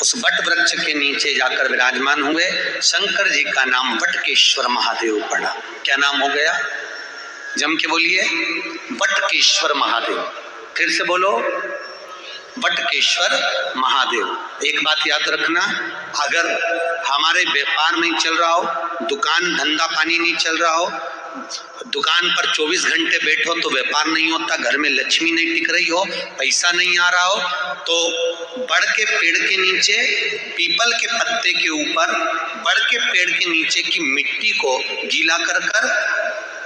उस वट वृक्ष के नीचे जाकर विराजमान हुए। शंकर जी का नाम वटकेश्वर महादेव पड़ा। क्या नाम हो गया? जम के बोलिए, वटकेश्वर महादेव। फिर से बोलो, वटकेश्वर महादेव। एक बात याद रखना, अगर हमारे व्यापार नहीं चल रहा हो, दुकान धंधा पानी नहीं चल रहा हो, दुकान पर 24 घंटे बैठो तो व्यापार नहीं होता, घर में लक्ष्मी नहीं टिक रही हो, पैसा नहीं आ रहा हो, तो बड़ के पेड़ के नीचे, पीपल के पत्ते के ऊपर, बड़ के पेड़ के नीचे की मिट्टी को गीला कर कर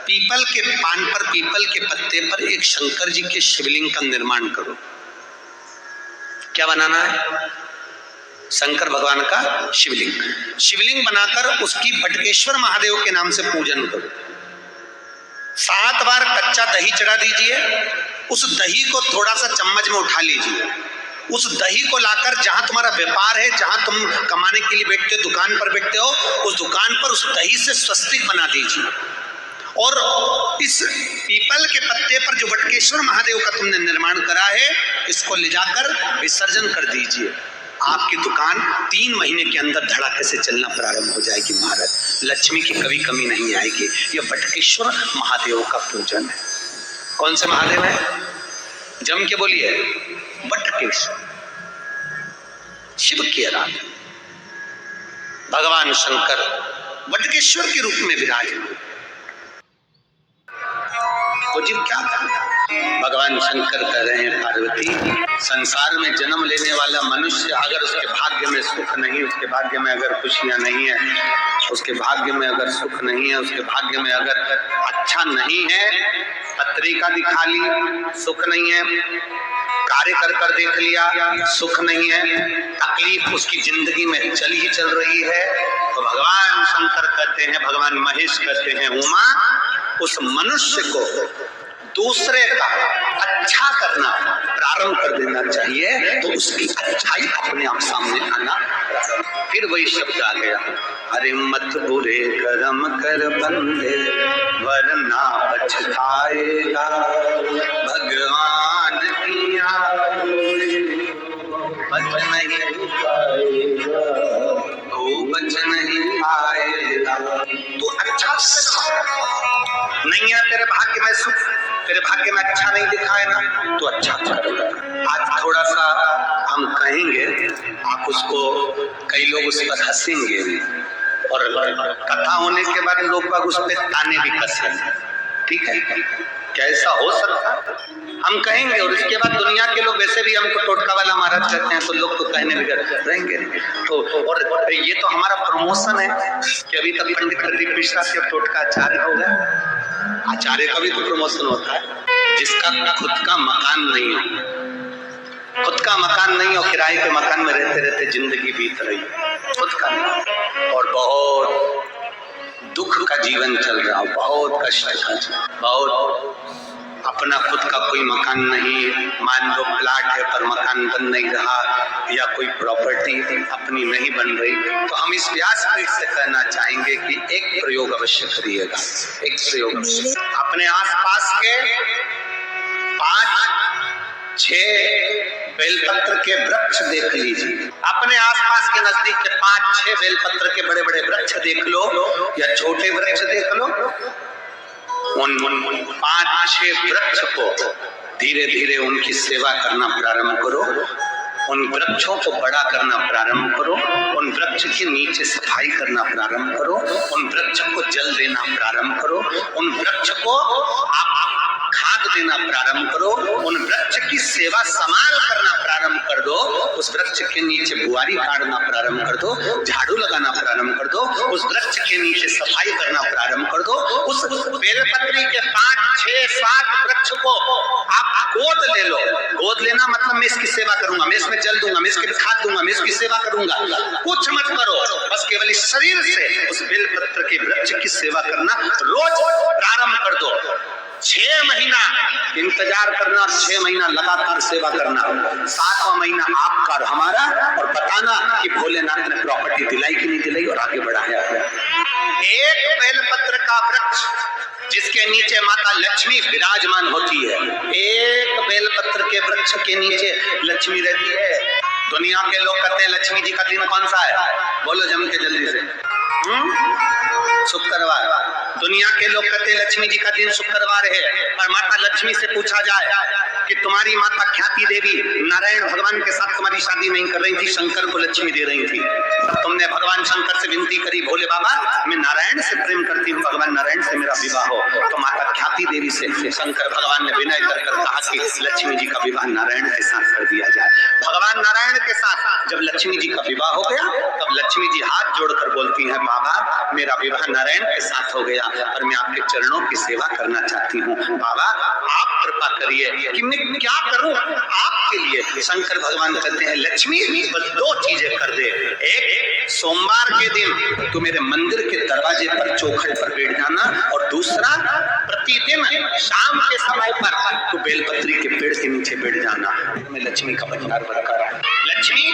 पीपल के पान पर, पीपल के पत्ते पर एक शंकर जी के शिवलिंग का निर्माण करो। क्या बनाना है? शंकर भगवान का शिवलिंग। शिवलिंग बनाकर उसकी वटकेश्वर महादेव के नाम से पूजन करो। 7 बार कच्चा दही चढ़ा दीजिए। उस दही को थोड़ा सा चम्मच में उठा लीजिए। उस दही को लाकर जहां तुम्हारा व्यापार है, जहां तुम कमाने के लिए बैठते हो, दुकान पर बैठते हो, उस दुकान पर उस दही से स्वस्तिक बना दीजिए। और इस पीपल के पत्ते पर जो वटकेश्वर महादेव का तुमने निर्माण करा है, इसको ले जाकर विसर्जन कर दीजिए। आपकी दुकान 3 महीने के अंदर धड़ाके से चलना प्रारंभ हो जाएगी महाराज। लक्ष्मी की कभी कमी नहीं आएगी। यह वटकेश्वर महादेव का पूजन है। कौन से महादेव है? जम के बोलिए, वटकेश्वर। शिव की आराधना। भगवान शंकर वटकेश्वर के रूप में विराजमान। तो जीव क्या करता? भगवान शंकर कह रहे हैं, पार्वती, संसार में जन्म लेने वाला मनुष्य अगर उसके भाग्य में सुख नहीं, उसके भाग्य में अगर खुशियां नहीं है, उसके भाग्य में अगर सुख नहीं है, उसके भाग्य में अगर अच्छा नहीं है, पत्रिका दिखा ली, सुख नहीं है, कार्य कर कर देख लिया, सुख नहीं है, तकलीफ उसकी जिंदगी में चल ही चल रही है, तो भगवान शंकर कहते हैं, भगवान महेश कहते हैं, उमा, उस मनुष्य को दूसरे का अच्छा करना प्रारंभ कर देना चाहिए, तो उसकी अच्छाई अपने आप सामने आना। फिर वही शब्द आ गया, अरे मत बुरे कर्म कर बंदे वरना पछताएगा, भगवान किया बच नहीं पाएगा, वो बच नहीं पाएगा। तो अच्छा नहीं है, तेरे भाग्य में सुख, तेरे भाग्य में अच्छा नहीं लिखा है ना, तो अच्छा कर। आज थोड़ा सा हम कहेंगे, आप उसको, कई लोग उस पर हंसेंगे, और कथा होने के बाद लोग बाग उस पर ताने भी कसेंगे। ठीक है, क्या ऐसा हो सकता? हम कहेंगे और इसके बाद दुनिया के लोग वैसे भी हमको टोटका वाला महाराज कहते हैं, तो लोग तो कहने भी रहेंगे। तो और ये तो हमारा प्रमोशन है कि अभी तक पंडित प्रदीप मिश्रा से टोटका आचार्य हो गया। आचार्य का भी तो प्रमोशन होता है। जिसका खुद का मकान नहीं हो, खुद का मकान नहीं हो, किराए के मकान में रहते रहते जिंदगी बीत रही, खुद का नहीं, और बहुत दुख का जीवन चल रहा हो, बहुत कष्ट का, बहुत अपना खुद का कोई मकान नहीं, मान लो प्लाट है पर मकान बन नहीं रहा, या कोई प्रॉपर्टी अपनी नहीं बन रही, तो हम इस व्यासपीठ से कहना चाहेंगे कि एक प्रयोग अवश्य करिएगा। एक प्रयोग अपने आसपास के 5-6 बेलपत्र के वृक्ष देख लीजिए। अपने आसपास के नजदीक के 5-6 बेलपत्र के बड़े बड़े वृक्ष देख लो, या छोटे वृक्ष देख लो। उन 5-6 वृक्ष को धीरे धीरे उनकी सेवा करना प्रारंभ करो, उन वृक्षों को बड़ा करना प्रारंभ करो, उन वृक्ष के नीचे सफाई करना प्रारंभ करो, उन वृक्ष को जल देना प्रारंभ करो, उन वृक्ष को आप खाद देना प्रारंभ करो, उन वृक्ष की सेवा संभाल करना प्रारंभ कर दो, उस वृक्ष के नीचे बुआरी काटना प्रारंभ कर दो, झाड़ू लगाना प्रारंभ कर दो, उस वृक्ष के नीचे सफाई करना प्रारंभ कर दो। उस बेलपत्री के 5-6-7 वृक्ष को आप गोद ले लो। गोद लेना मतलब मैं इसकी सेवा करूंगा, मैं इसमें जल दूंगा, मैं इसके खाद दूंगा, मैं इसकी सेवा करूंगा, कुछ मत करो, बस केवल इस शरीर से उस बेलपत्र के वृक्ष की सेवा करना रोज प्रारंभ कर दो। 6 महीना इंतजार करना और 6 महीना लगातार सेवा करना, 7वां महीना आपका और हमारा, और बताना कि भोलेनाथ ने प्रॉपर्टी दिलाई कि नहीं दिलाई और आगे बढ़ाया। एक बेलपत्र का वृक्ष जिसके नीचे माता लक्ष्मी विराजमान होती है, एक बेलपत्र के वृक्ष के नीचे लक्ष्मी रहती है। दुनिया के लोग कहते हैं लक्ष्मी जी का दिन कौन सा है? बोलो जम के जल्दी से। शुक्रवार। दुनिया के लोग कहते हैं लक्ष्मी जी का दिन शुक्रवार है। और माता लक्ष्मी से पूछा जाए कि तुम्हारी माता ख्याति देवी नारायण भगवान के साथ तुम्हारी शादी नहीं कर रही थी, शंकर को लक्ष्मी दे रही थी, तुमने भगवान शंकर से विनती करी, भोले बाबा मैं नारायण से प्रेम करती हूँ, भगवान नारायण से मेरा विवाह हो। तो माता ख्याति देवी से शंकर भगवान ने विनय कर कहा कि लक्ष्मी जी का विवाह नारायण के साथ कर दिया जाए। भगवान नारायण के साथ जब लक्ष्मी जी का विवाह हो गया तब लक्ष्मी जी हाथ जोड़कर बोलती हैं, बाबा मेरा विवाह नारायण के साथ हो गया और मैं आपके चरणों की सेवा करना चाहती हूँ। बाबा आप कृपा करिए कि मैं क्या करूं आपके लिए। शंकर भगवान कहते हैं लक्ष्मी बस दो चीजें कर दे, एक सोमवार के दिन तू मेरे मंदिर के दरवाजे पर चौखट पर बैठ जाना, और दूसरा प्रतिदिन शाम के समय पर तू बेलपत्री के पेड़ के नीचे बैठ जाना। मैं लक्ष्मी का भंडार भरकर लक्ष्मी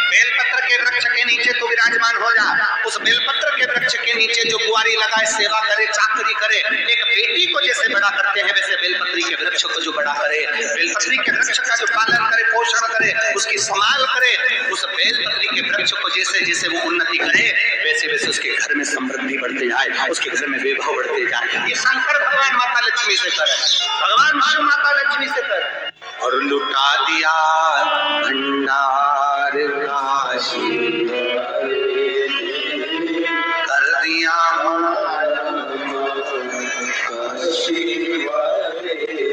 बेलपत्र के वृक्ष के नीचे तो विराजमान हो जा। उस बेलपत्र के वृक्ष के नीचे जो कुंवारी लगाए, सेवा करे, चाकरी करे, एक बेटी को जैसे बड़ा करते हैं वैसे बेलपत्री के वृक्ष को जो बड़ा करे, बेलपत्री के वृक्ष का जो पालन करे, पोषण करे, उसकी संभाल करे, उस बेलपत्री के वृक्ष को जैसे जैसे वो उन्नति करे वैसे वैसे उसके घर में समृद्धि बढ़ते जाए, उसके घर में वैभव बढ़ते जाए। ये शंकर भगवान माता लक्ष्मी से करे, भगवान शिव माता लक्ष्मी से करे। और लुटा दिया भंडार काशी कर दिया।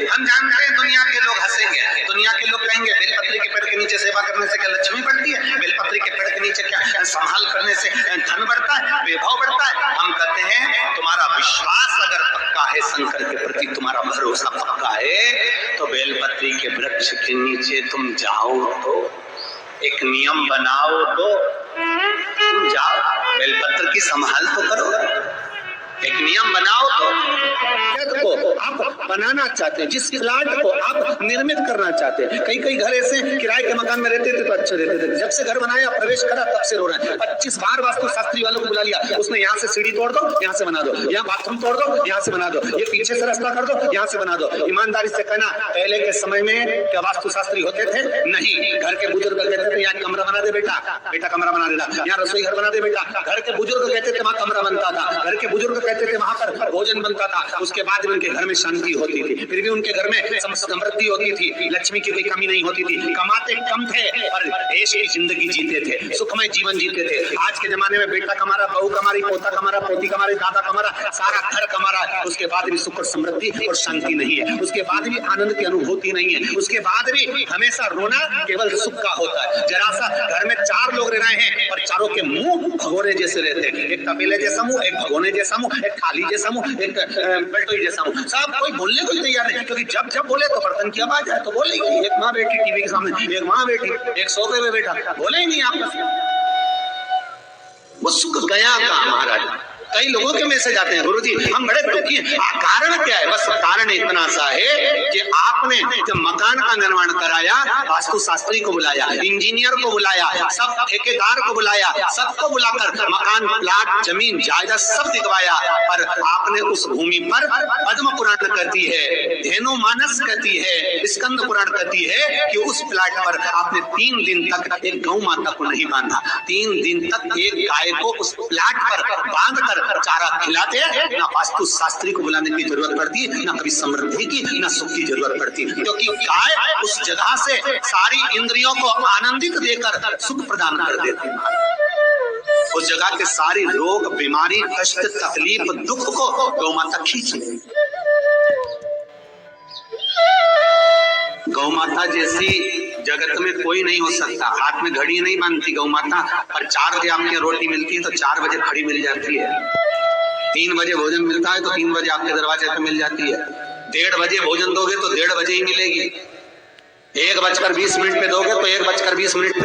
हम जानते हैं दुनिया के लोग हंसेंगे, दुनिया के लोग कहेंगे बेलपत्री के पेड़ के नीचे सेवा करने से क्या लक्ष्मी बढ़ती है? बेलपत्री के पेड़ के नीचे क्या संभाल करने से धन बढ़ता है, वैभव बढ़ता है? हम कहते हैं तुम्हारा विश्वास अगर पक्का है, शंकर के प्रति तुम्हारा भरोसा पक्का है, तो बेलपत्री के वृक्ष के नीचे तुम जाओ, तो एक नियम बनाओ, तो तुम जाओ बेलपत्र की संभाल तो करो, एक नियम बनाओ। तो आप बनाना चाहते हैं, जिस प्लाट को आप निर्मित करना चाहते हैं, कई कई घर ऐसे किराए के मकान में रहते थे तो अच्छे रहते थे, जब से घर बनाया प्रवेश करा तब से रो रहे हैं। 25 बार वास्तु शास्त्री वालों को बुला लिया, उसने यहाँ से सीढ़ी तोड़ दो, यहाँ से बना दो, यहाँ बाथरूम तोड़ दो, यहाँ से बना दो, ये पीछे से रास्ता कर दो, यहाँ से बना दो। ईमानदारी से कहना, पहले के समय में क्या वास्तु शास्त्री होते थे? नहीं। घर के बुजुर्ग कहते थे यहाँ कमरा बना दे बेटा, बेटा कमरा बना देना, यहाँ रसोई घर बना दे बेटा। घर के बुजुर्ग कहते थे वहाँ कमरा बनता था, घर के बुजुर्ग कहते थे वहां पर भोजन बनता था, उसके बाद उनके घर में शांति होती थी, फिर भी उनके घर में समृद्धि होती थी, लक्ष्मी की कोई कमी नहीं होती थी, कमाते कम थे और ऐश की जिंदगी जीते थे, सुखमय जीवन जीते थे। आज के जमाने में बेटा कमा रहा, बहू कमा रही, पोता कमा रहा, पोती कमा रही, दादा कमा रहा, सारा घर कमा रहा, उसके बाद भी सुख और समृद्धि और शांति नहीं है, उसके बाद भी आनंद की अनुभूति नहीं है, उसके बाद भी हमेशा रोना केवल सुख का होता है। जरा सा घर में 4 लोग रह रहे हैं और चारों के मुंह भगोने जैसे रहते हैं, एक तबेले जैसा मुंह, एक भगोने जैसा मुंह, एक थाली जैसा मुंह, एक पलटोई जैसा मुंह। सब कोई बोलने को तैयार नहीं, क्योंकि जब जब बोले तो बर्तन की आवाज है तो बोलेगी। एक माँ बैठी टीवी के सामने, एक माँ बैठी, एक सोफे पे बैठा, बोले ही नहीं आपस में। वो सुख गया का महाराज। कई लोगों के मैसेज आते हैं, गुरुजी हम बड़े दुखी हैं, कारण क्या है? बस कारण इतना सा है कि आपने जब मकान का निर्माण कराया, वास्तु शास्त्री को बुलाया, इंजीनियर को बुलाया, सब ठेकेदार को बुलाया, सबको बुलाकर मकान, प्लाट, जमीन, जायदाद सब दिखवाया, पर आपने उस भूमि पर पद्म पुराण कहती है, धेनु मानस कहती है, स्कंद पुराण कहती है कि उस प्लाट पर आपने 3 दिन तक एक गौ माता को नहीं बांधा। 3 दिन तक एक गाय को उस प्लाट पर बांधकर चारा खिलाते हैं। ना वास्तु शास्त्री को बुलाने की जरूरत पड़ती, ना कभी समृद्धि की, ना सुख की जरूरत पड़ती, क्योंकि गाय उस जगह से सारी इंद्रियों को आनंदित देकर सुख प्रदान कर देती है। उस जगह के सारी रोग, बीमारी, कष्ट, तकलीफ, दुख को गौ माता खींच लेती। गौ माता जैसी जगत में कोई नहीं हो सकता। हाथ में घड़ी नहीं बांधती गौ माता, पर 4 बजे आपके रोटी मिलती है तो 4 बजे खड़ी मिल जाती है। 3 बजे भोजन मिलता है तो 3 बजे आपके दरवाजे पे मिल जाती है। 1:30 बजे भोजन दोगे तो 1:30 बजे ही मिलेगी। 1:20 पे दोगे तो 1:20 पे